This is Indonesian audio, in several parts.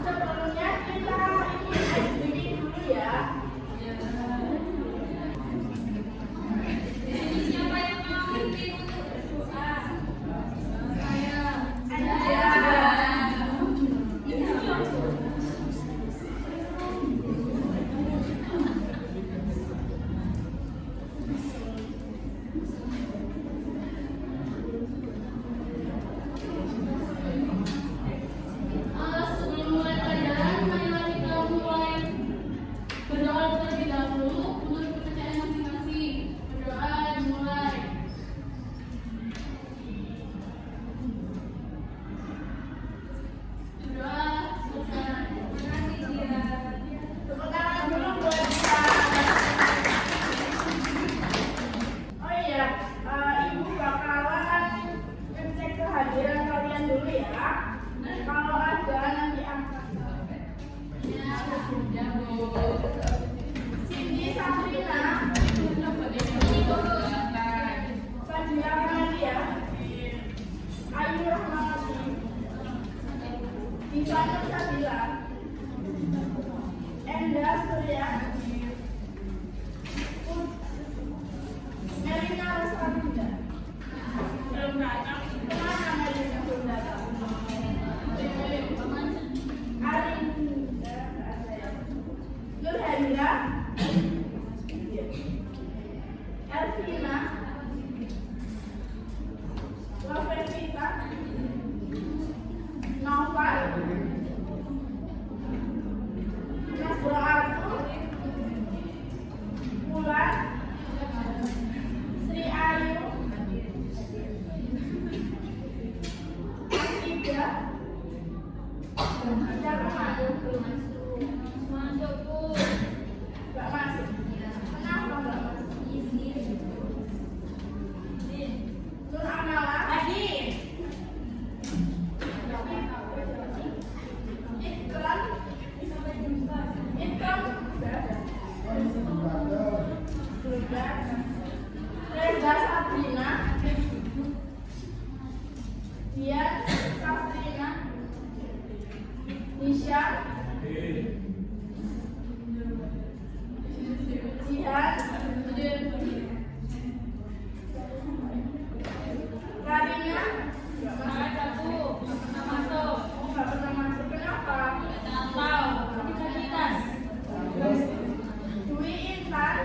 Sebelumnya kita ini SBY dulu ya. Siapa yang mau bikin untuk berdoa? Saya. Sebelum mulai pelajaran, marilah kita mulai berdoa terlebih dahulu menurut kepercayaan masing-masing. Berdoa dimulai. Berdoa selesai. Terima kasih dia. Tepuk tangan dulu buat kita. Oh iya, Ibu bakalan ngecek kehadiran kalian dulu ya. Kalau ada nanti angkat. Cindy, Sabrina, Sadia Nadia, Ayu Rahmawati, Ivana Sabila, Enda Surya, Melina Rosalinda. Belum datang. Kemana Melina belum datang? Arinda, Nur Hendra, Elvina, Lovevita, Noval, Nasro Artu, Mulan, Sri Ayu, Atiga, siapa masuk? Masuk, Bu. Gak masuk. Kenapa gak masuk? Nur Amala, Ikram, Reza Sabrina, Dian Sabrina, Nisha, Jihan, Karina, Ada, Bu. Pernah masuk. nggak pernah masuk. Kenapa? Tahu. Aktivitas. Dwi Intan,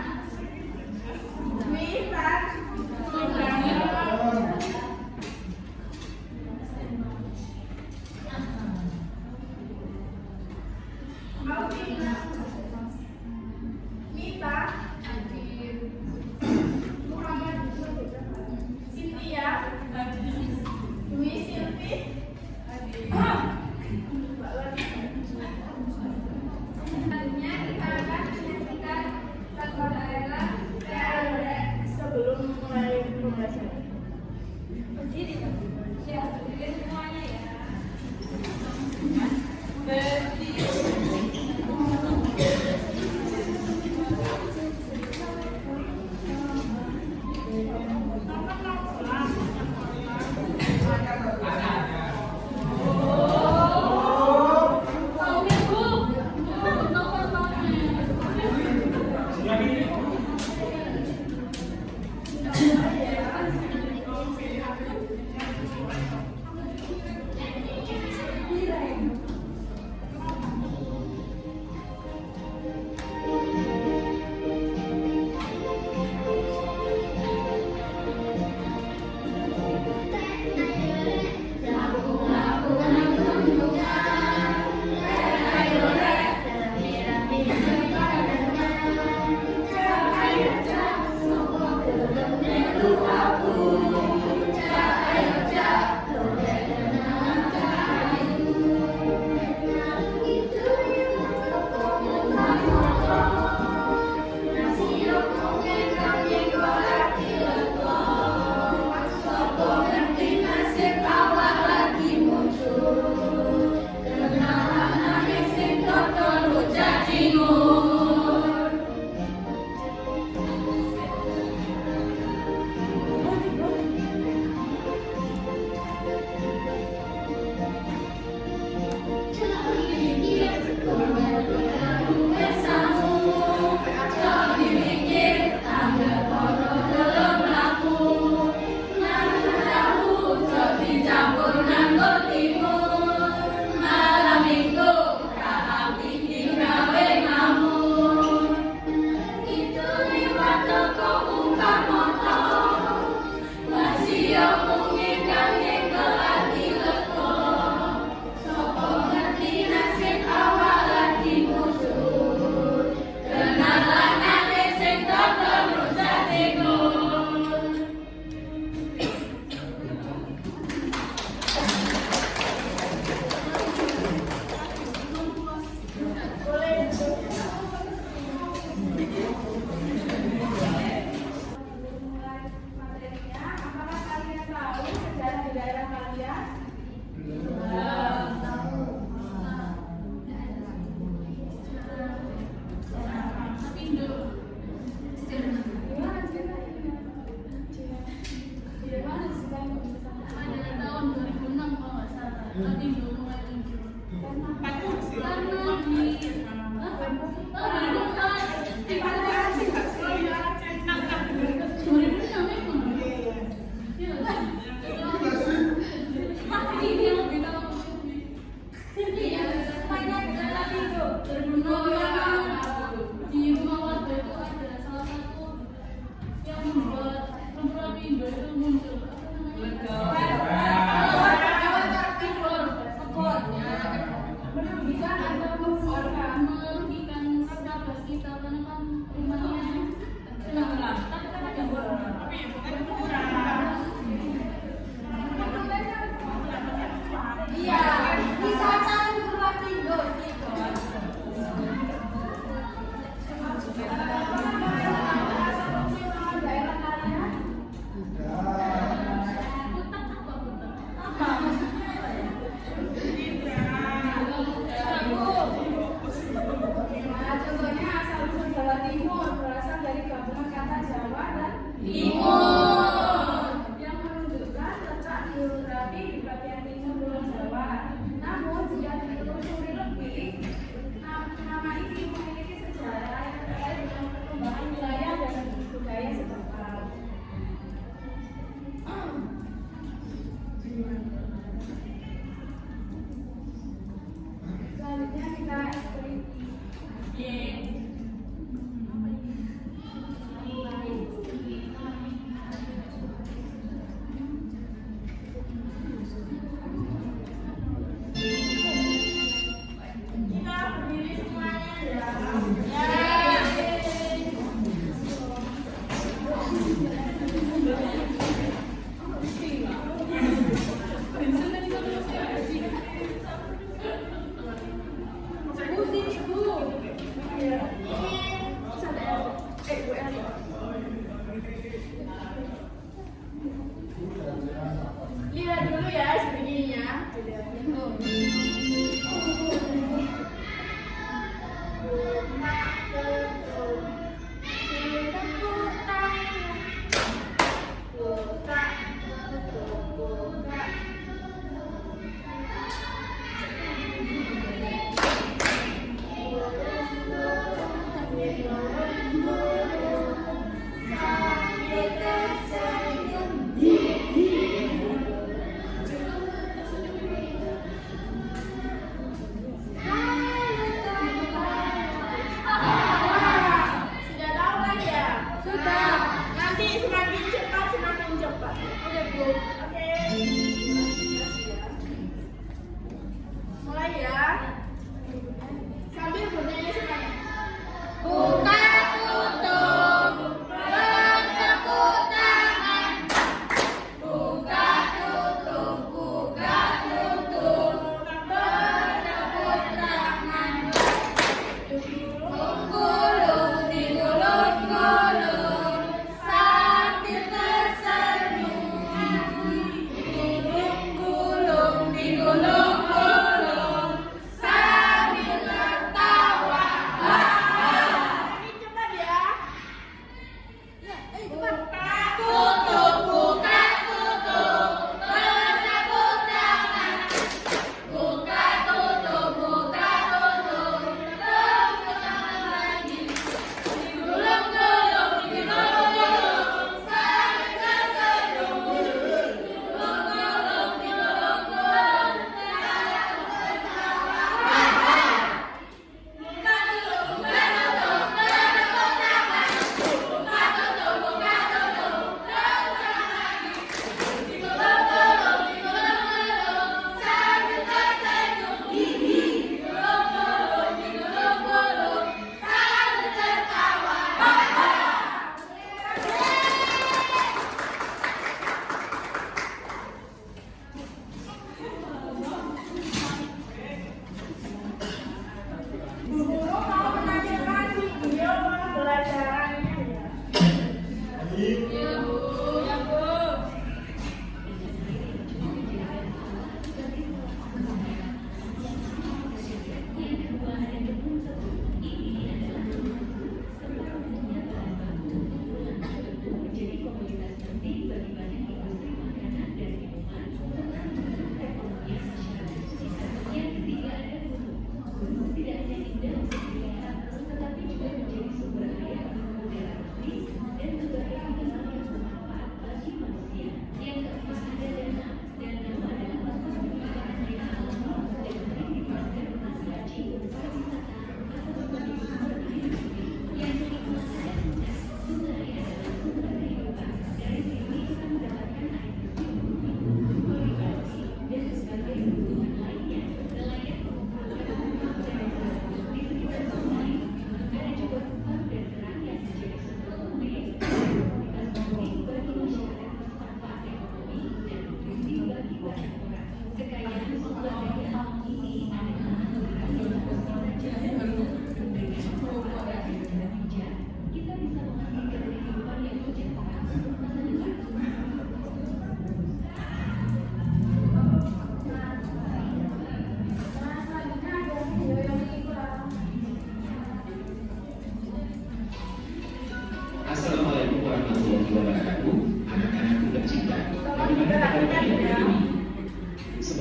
Lapindo, mga Lapindo. Karena di rumah warga itu ada salah satu yang membuat Lapindo itu muncul merugikan stabilitas kita karena kan rumahnya Iya, wisata Lapindo sih. Daerah kalian? Nah, contohnya asal usul Jawa Timur berasal dari gabungan kata Jawa dan Timur yang menunjukkan letak geografi di bagian timur Pulau Jawa. Namun jika ditelusuri lebih, nama ini memiliki sejarah yang terkait dengan perkembangan wilayah dan budaya setempat. Selanjutnya kita eksplorasi. Kita berdiri semuanya ya. Musik ibu.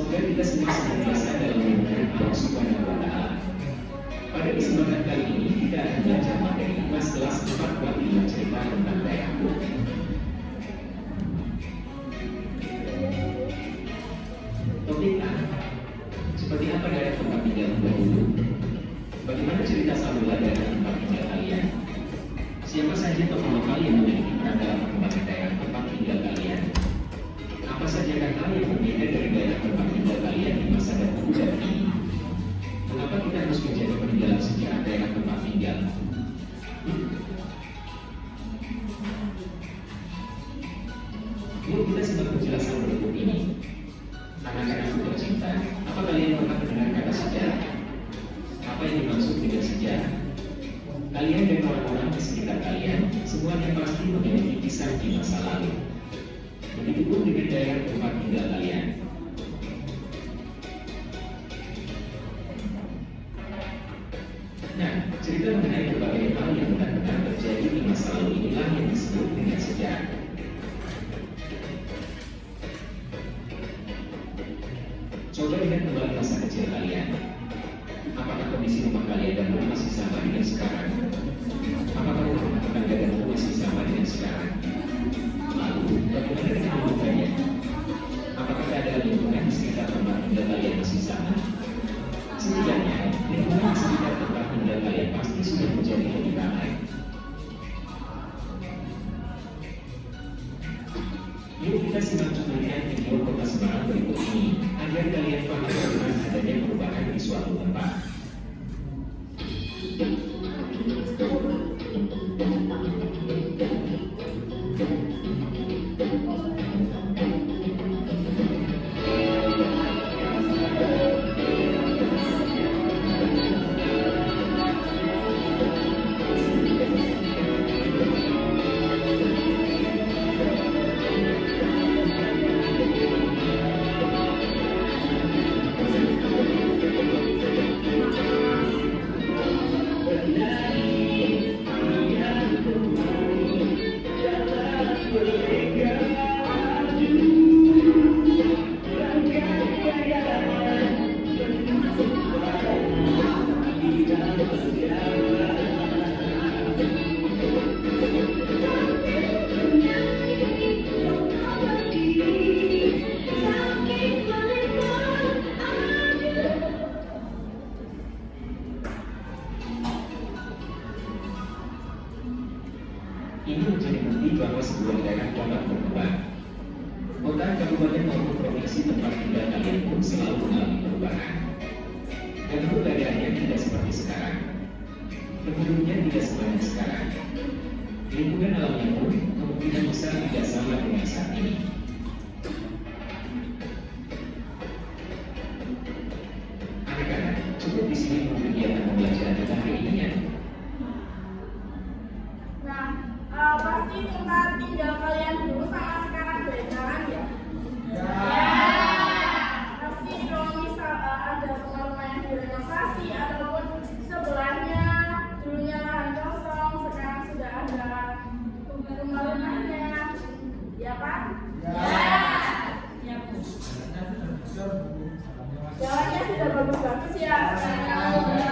Semoga kita semua senantiasa dalam lindungan Allah Subhanahu wa Ta'ala. Pada kesempatan kali ini kita akan belajar materi kelas 4 bab 5 cerita tentang Yakub. Topik A. Seperti apa daerah tempat tinggal dahulu? Bagaimana cerita Samuel daerah tempat tinggal kalian? Siapa saja tokoh lokal yang memiliki peran dalam perkembangan daerah tempat tinggal kalian? Apa saja hal yang berbeda dari daerah tempat tinggal kalian di masa dahulu dan kini? Mengapa kita harus menjadi peninggalan sejarah daerah tempat tinggal? Yuk kita simak penjelasan berikut ini. Anak-anakku tercinta, apa kalian pernah mendengar kata sejarah? Apa yang dimaksud dengan sejarah? Kalian dan orang-orang di sekitar kalian semuanya pasti memiliki kisah di masa lalu. Begitupun dengan daerah tempat tinggal kalian. Nah, cerita mengenai berbagai hal yang benar-benar terjadi di masa lalu inilah yang disebut dengan sejarah. Coba lihat kembali masa kecil kalian. Apakah kondisi rumah kalian dan rumah masih sama dengan sekarang? Apakah rumah tetangga dan rumah masih sama dengan sekarang? Lalu, bagaimana dengan lingkungannya? Apakah keadaan lingkungan di sekitar tempat tinggal kalian masih sama? Setidaknya, lingkungan di sekitar tempat tinggal kalian pasti sudah menjadi lebih ramai. Yuk kita simak cuplikan video kota Semarang berikut ini agar kalian paham bagaimana adanya perubahan di suatu tempat. Ini menjadi bukti bahwa sebuah daerah dapat berkembang. Kota, kabupaten maupun provinsi tempat tinggal kalian pun selalu mengalami perubahan. Namun daerahnya tidak seperti sekarang. Penduduknya tidak sebanyak sekarang. Lingkungan alamnya pun kemungkinan besar tidak sama dengan saat ini. Anak-anak, cukup di sini untuk kegiatan pembelajaran kita hari ini ya. Pasti tempat tinggal kalian dulu sama sekarang beda kan ya? Pasti kalau misal ada rumah-rumah yang direnovasi ataupun sebelahnya dulunya lahan kosong, sekarang sudah ada rumah-rumahnya, ya Pak? Ya. Jalannya sudah bagus-bagus ya sekarang.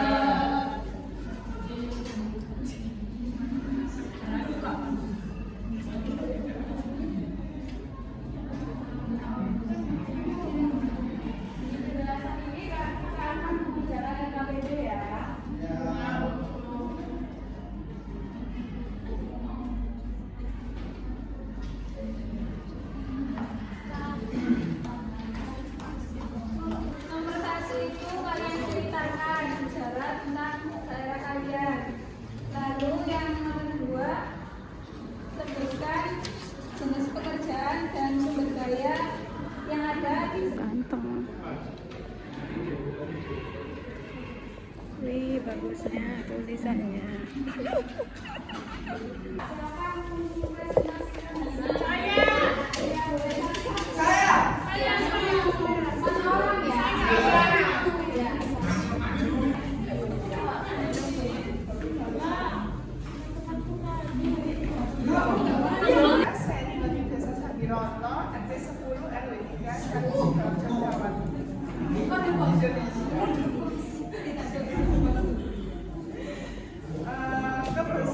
Wih, bagusnya tulisannya. RT 10 RW 3 Kabupaten Jawa Timur. Terus,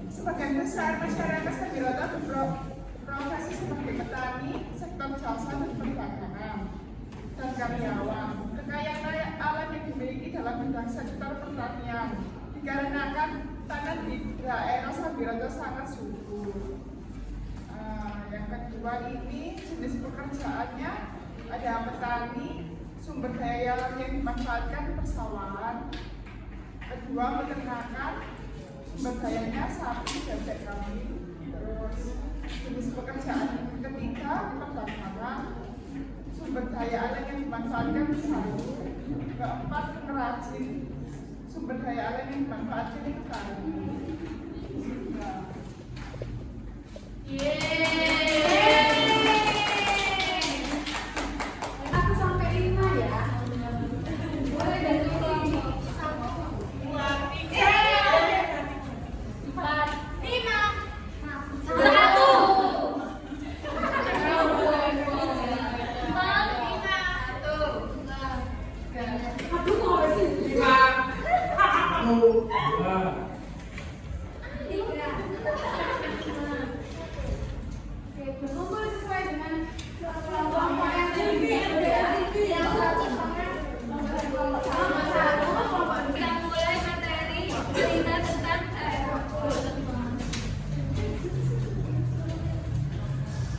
sebagian besar masyarakat Sabirata berprofesi sebagai petani, sektor jasa dan perdagangan dan karyawan. Kekayaan alam yang dimiliki dalam bidang sektor pertanian dikarenakan tanah di daerah Sabirata sangat subur. Yang kedua ini jenis pekerjaannya ada petani, sumber daya alam yang dimanfaatkan persawahan. Kedua peternakan, sumber dayanya sapi, bebek, kambing. Terus jenis pekerjaan ketiga perdagangan, sumber daya alam yang dimanfaatkan sayur. Keempat pengrajin, sumber daya alam yang dimanfaatkan itu kayu. Aku sampai 5 ya. Boleh dari kelompok 2, 3, 4, 5. 1. Aduh, mau sih. 3. Oke, berkumpul sesuai dengan kelompok yang Kita mulai materi cerita tentang daerah.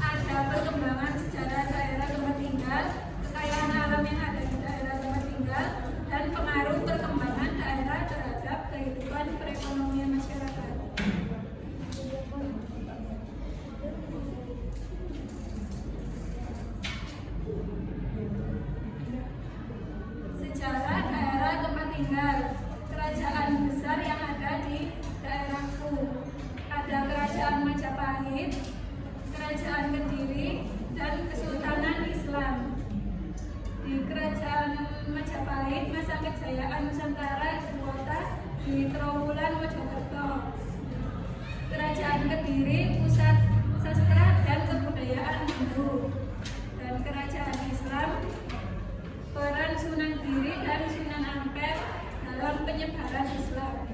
Ada perkembangan sejarah daerah tempat tinggal, kekayaan alam yang ada di daerah tempat tinggal, dan pengaruh perkembangan daerah terhadap kehidupan perekonomian masyarakat. Sejarah daerah tempat tinggal, kerajaan besar yang ada di daerahku. Ada kerajaan Majapahit, kerajaan Kediri, dan Kesultanan Islam. Di kerajaan Majapahit, masa kejayaan Nusantara ibu kota di Trawulan Mojokerto. Kerajaan Kediri, pusat sastra dan kebudayaan Hindu. Dan kerajaan Islam, peran Sunan Giri dan Sunan Ampel dalam penyebaran Islam.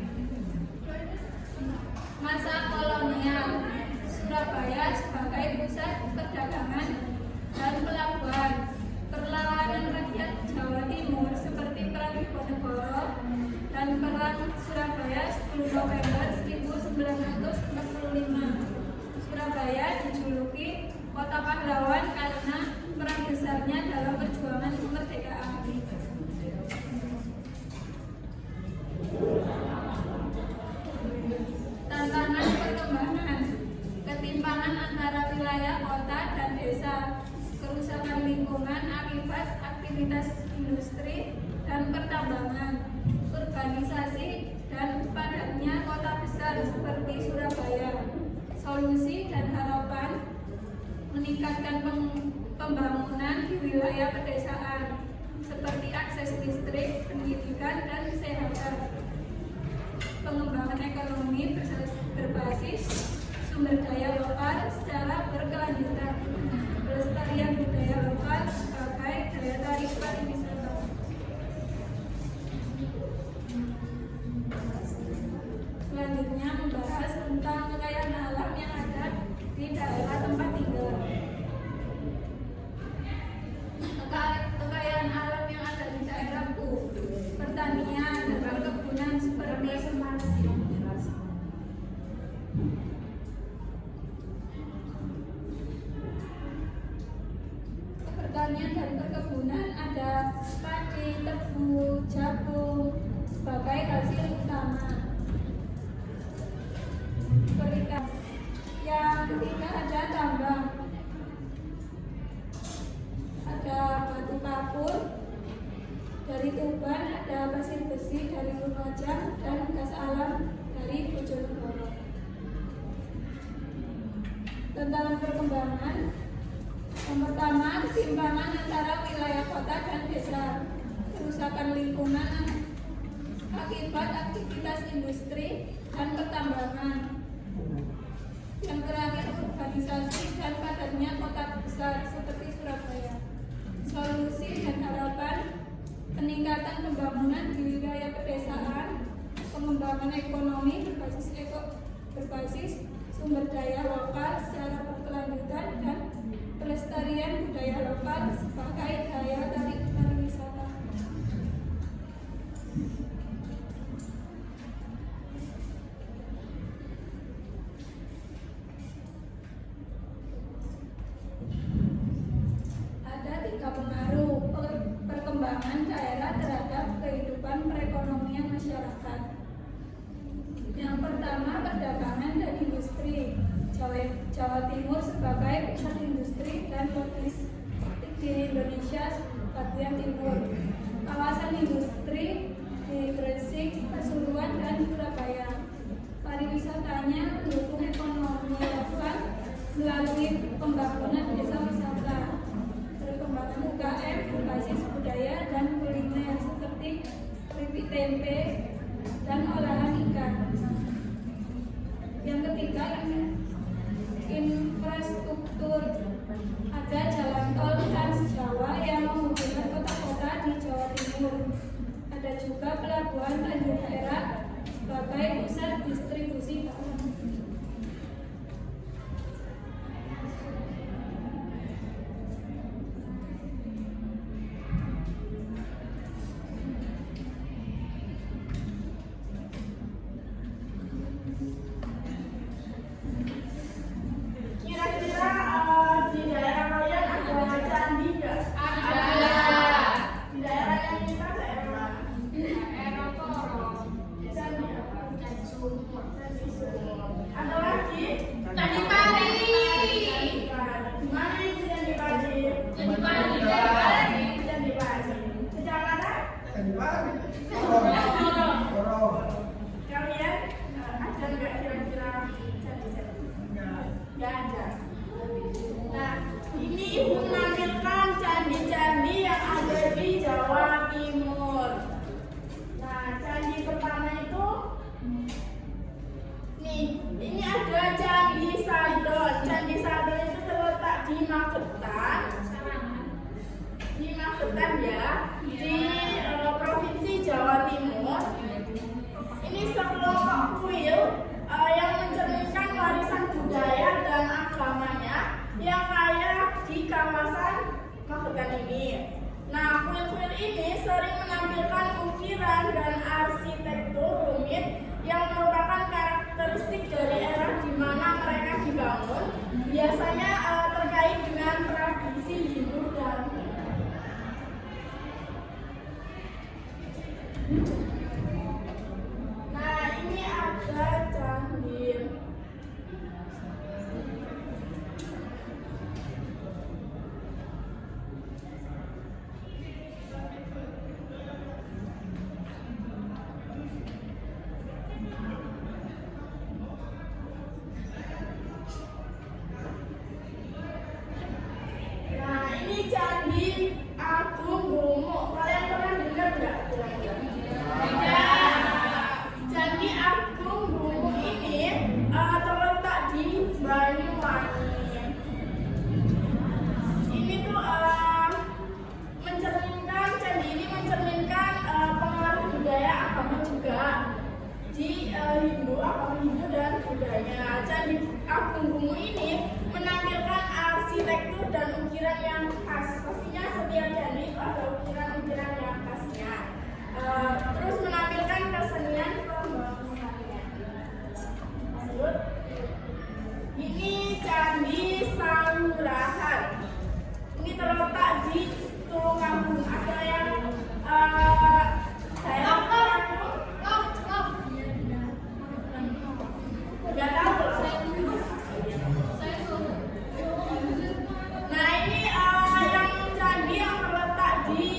Masa kolonial, Surabaya sebagai pusat perdagangan dan pelabuhan. Perlawanan rakyat Jawa Timur seperti Perang Diponegoro dan Perang Surabaya 10 November 1945. Surabaya dijuluki kota pahlawan karena peran besarnya dalam perjuangan kemerdekaan. Tantangan perkembangan, ketimpangan antara wilayah kota dan desa, kerusakan lingkungan akibat aktivitas industri dan pertambangan, urbanisasi dan padatnya kota besar seperti Surabaya. Solusi dan harapan meningkatkan pembangunan di wilayah pedesaan seperti akses listrik, pendidikan, dan kesehatan. Pengembangan ekonomi berbasis sumber daya lokal secara berkelanjutan. Pelestarian budaya lokal sebagai daya tarik pariwisata. Selanjutnya membahas tentang kekayaan alam yang ada di daerah tempat tinggal. Kekayaan alam yang ada di daerahku, pertanian dan perkebunan seperti pertanian dan perkebunan ada padi, tebu, jagung sebagai hasil utama. Perikanan. Yang ketiga ada tambang. Ada batu kapur dari Tuban, ada pasir besi dari Lumajang, dan gas alam dari Bojonegoro. Tentang perkembangan, yang pertama, ketimpangan antara wilayah kota dan desa, kerusakan lingkungan akibat aktivitas industri dan pertambangan. Yang terakhir, urbanisasi dan padatnya kota besar seperti Surabaya. Solusi dan harapan perkembangan ekonomi berbasis sumber daya lokal secara berkelanjutan dan pelestarian budaya lokal sebagai daya tarik pariwisata. Ada 3 pengaruh perkembangan daerah terhadap kehidupan perekonomian masyarakat. Yang pertama, perdagangan dan industri. Jawa Timur sebagai pusat industri dan logistik di Indonesia bagian timur. Kawasan industri di Gresik, Pasuruan, dan Surabaya. Pariwisatanya mendukung ekonomi lokal melalui pembangunan desa wisata. Perkembangan UKM berbasis budaya dan kuliner seperti keripik tempe dan olahan ikan. Yang ketiga, infrastruktur. Ada jalan tol Trans Jawa yang menghubungkan kota-kota di Jawa Timur. Ada juga pelabuhan Tanjung Perak sebagai pusat distribusi garam. Kira-kira di daerah kalian ada candi nggak? Ada. Di daerah yang kita daerah mana? Daerah Toro. Candi apa? Candi Sumur. Candi Sumur. Ada lagi? Candi Pari. Di mana itu Candi Pari? Candi Pari. Candi Pari. Kecamatan? Kalian ada nggak kira-kira candi-candi? Nggak ada. Nah, ini ibu menampilkan candi-candi yang ada di Jawa Timur. Nah, candi pertama itu nih, ini ada Candi Sadon. Candi Sadon itu terletak di Magetan. Di Magetan ya, di Provinsi Jawa Timur. Ini sekelompok kuil yang mencerminkan warisan budaya dan agamanya yang kaya di kawasan Magetan ini. Nah, kuil-kuil ini sering menampilkan ukiran dan arsitektur rumit yang merupakan karakteristik dari era di mana mereka dibangun, biasanya terkait dengan tradisi Hindu dan nah, ini ada candi. Nah, ini Candi Agung Bromo. Kalian pernah dengar nggak? Candi Agung Bromo ini terletak di Banyuwangi. Ini tuh mencerminkan, candi ini mencerminkan pengaruh budaya agama juga di agama Hindu dan budaya. Candi Agung Bromo ini menampilkan arsitektur dan ukiran yang khas. Pastinya setiap candi itu ada ukiran-ukiran yang khasnya. Terus menampilkan kesenian pembangunannya. Lanjut. Ini Candi Sanggurahan. Ini terletak di Tulungagung. Ada yang daerah Tulungagung? Nggak tahu. Nah, ini yang candi yang terletak di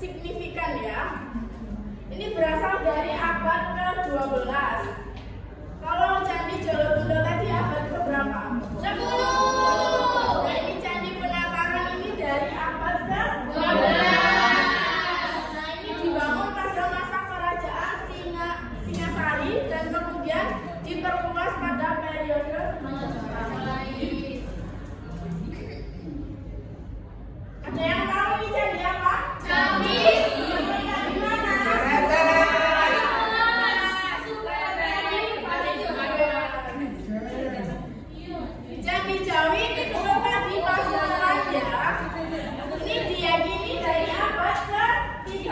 signifikan ya. Ini berasal dari abad ke-12. Kalau Candi Jolotundo tadi abad ke-berapa? 10. Nah, ini Candi Penataran ini dari abad ke-12. Nah, ini dibangun pada masa kerajaan Singasari dan kemudian diperluas pada periode Majapahit. Ada yang tahu ini candi apa? Candi. Di mana? Candi Jawi ini kalau tadi Pasuruan ya. Ini diyakini dari abad ke-13.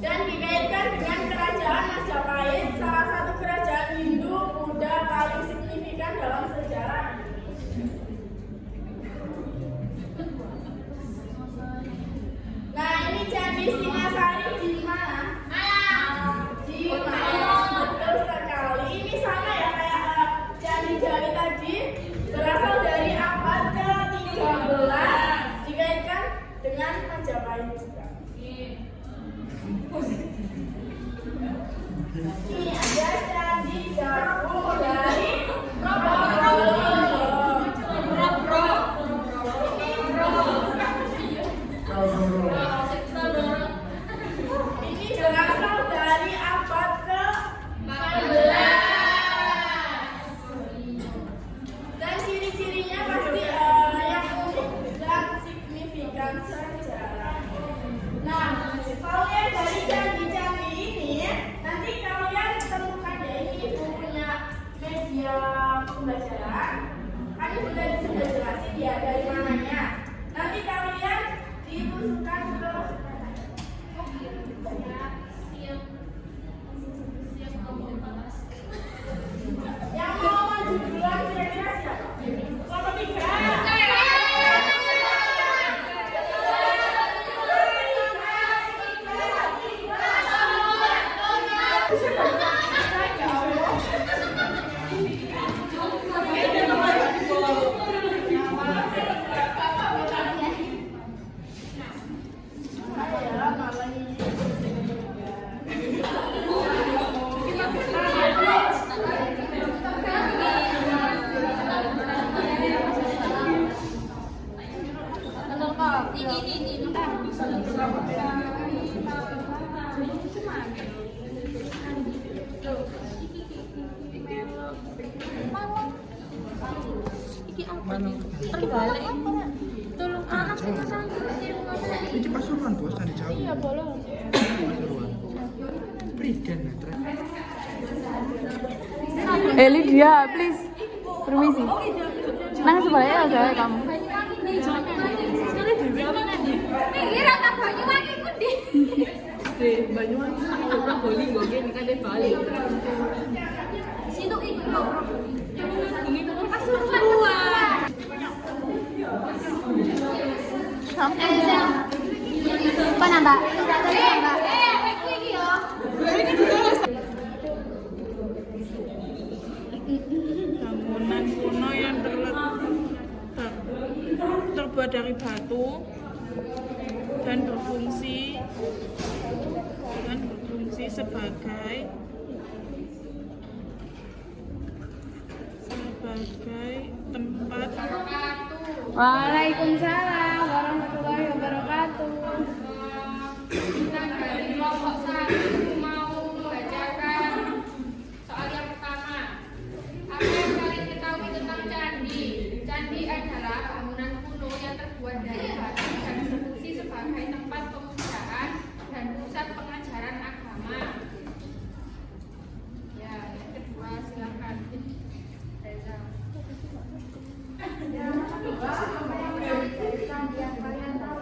Dan dikaitkan dengan kerajaan Majapahit, salah satu kerajaan Hindu Buddha paling signifikan dalam sejarah. Nah, ini Candi Singasari di mana? Di Malang. Betul sekali. Ini sama ya kayak Candi Jawi tadi, berasal dari abad ke-13, dikaitkan dengan Majapahit juga. Ini ada Candi Jawu dari ini berasal dari abad ke-14. Dan ciri-cirinya pasti yang unik dan signifikan sejarah. Nah, kalau yang dari candi-candi ini, nanti kalian temukan ya, ini bukunya media pembelajaran. Kan sudah jelasin ya dari mananya. Nanti kalian dimasukkan ke yang mau maju duluan kira-kira siapa? Nomor 3. Ini Pasuruan bos, Candi Jawi. Iya, boleh. Pasuruan. Prigen metre. Lydia, please. Permisi. Nang sebelah ya gawe kamu. Mikir tak Banyuwangi ku ndi? Banyuwangi ora boli nggo ngene kate Bali. Situ iku lho. Pasuruan. Mana, Mbak? Aku iki yo. Bangunan kuno yang terbuat dari batu dan berfungsi sebagai tempat. Waalaikumsalam warahmatullahi wabarakatuh. Kita dari kelompok 1 mau membacakan soal yang pertama. Apa yang kalian ketahui tentang candi? Candi adalah bangunan kuno yang terbuat dari batu dan berfungsi sebagai tempat pemujaan dan pusat pengajaran agama. Ya, yang kedua silakan. Reza. Candi yang kalian tahu,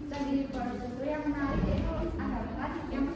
Candi Borobudur yang menarik itu ada apa? Yang